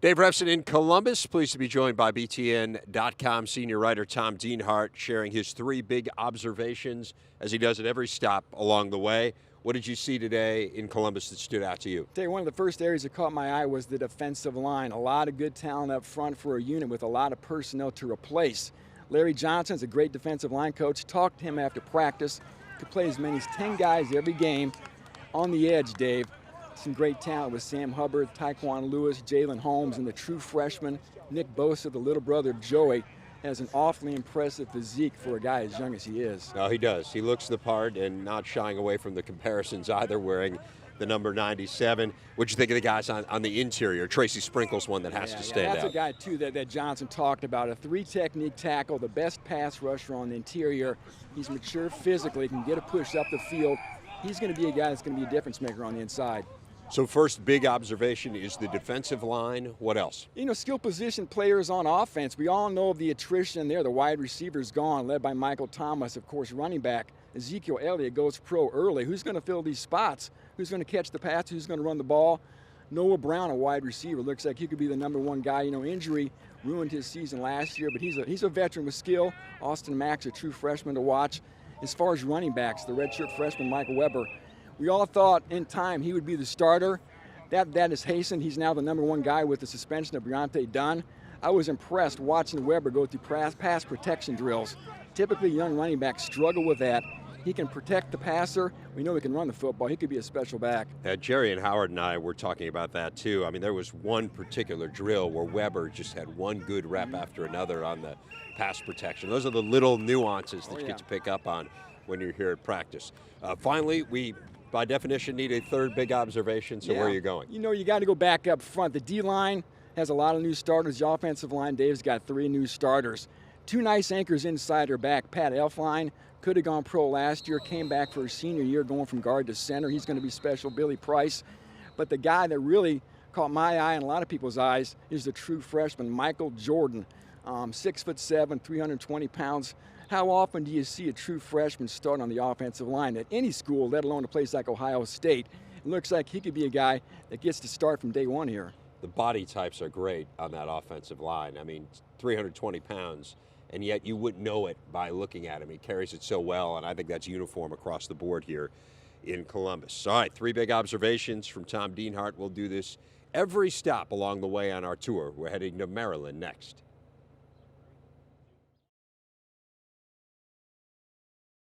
Dave Refson in Columbus. Pleased to be joined by BTN.com senior writer Tom Dienhart, sharing his three big observations as he does at every stop along the way. What did you see today in Columbus that stood out to you? Tell you, one of the first areas that caught my eye was the defensive line. A lot of good talent up front for a unit with a lot of personnel to replace. Larry Johnson's a great defensive line coach. Talked to him after practice. Could play as many as 10 guys every game on the edge, Dave. Some great talent with Sam Hubbard, Tyquan Lewis, Jalen Holmes, and the true freshman, Nick Bosa, the little brother of Joey, has an awfully impressive physique for a guy as young as he is. No, he does. He looks the part and not shying away from the comparisons either, wearing the number 97. What'd you think of the guys on the interior? Tracy Sprinkle's one that has to stand that's out. a guy, too, that Johnson talked about. A three-technique tackle, the best pass rusher on the interior. He's mature physically, can get a push up the field. He's going to be a guy that's going to be a difference maker on the inside. So first big observation is the defensive line. What else? You know, skill position players on offense. We all know of the attrition there. The wide receiver's gone, led by Michael Thomas, of course, running back. Ezekiel Elliott goes pro early. Who's going to fill these spots? Who's going to catch the pass? Who's going to run the ball? Noah Brown, a wide receiver, looks like he could be the number one guy. You know, injury ruined his season last year, but he's a veteran with skill. Austin Mack's a true freshman to watch. As far as running backs, the redshirt freshman Michael Weber, we all thought in time he would be the starter. That is hastened. He's now the number one guy with the suspension of Briante Dunn. I was impressed watching Weber go through pass protection drills. Typically, young running backs struggle with that. He can protect the passer. We know he can run the football. He could be a special back. Jerry and Howard and I were talking about that too. I mean, there was one particular drill where Weber just had one good rep after another on the pass protection. Those are the little nuances that you get to pick up on when you're here at practice. Finally, we, by definition, need a third big observation, so where are you going? You know, you got to go back up front. The D-line has a lot of new starters. The offensive line, Dave's got 3 new starters. 2 nice anchors inside her back. Pat Elfline could have gone pro last year, came back for his senior year going from guard to center. He's going to be special, Billy Price. But the guy that really caught my eye and a lot of people's eyes is the true freshman, Michael Jordan. 6'7", 320 pounds. How often do you see a true freshman start on the offensive line at any school, let alone a place like Ohio State? It looks like he could be a guy that gets to start from day one here. The body types are great on that offensive line. I mean, 320 pounds, and yet you wouldn't know it by looking at him. He carries it so well, and I think that's uniform across the board here in Columbus. All right, 3 big observations from Tom Dienhart. We'll do this every stop along the way on our tour. We're heading to Maryland next.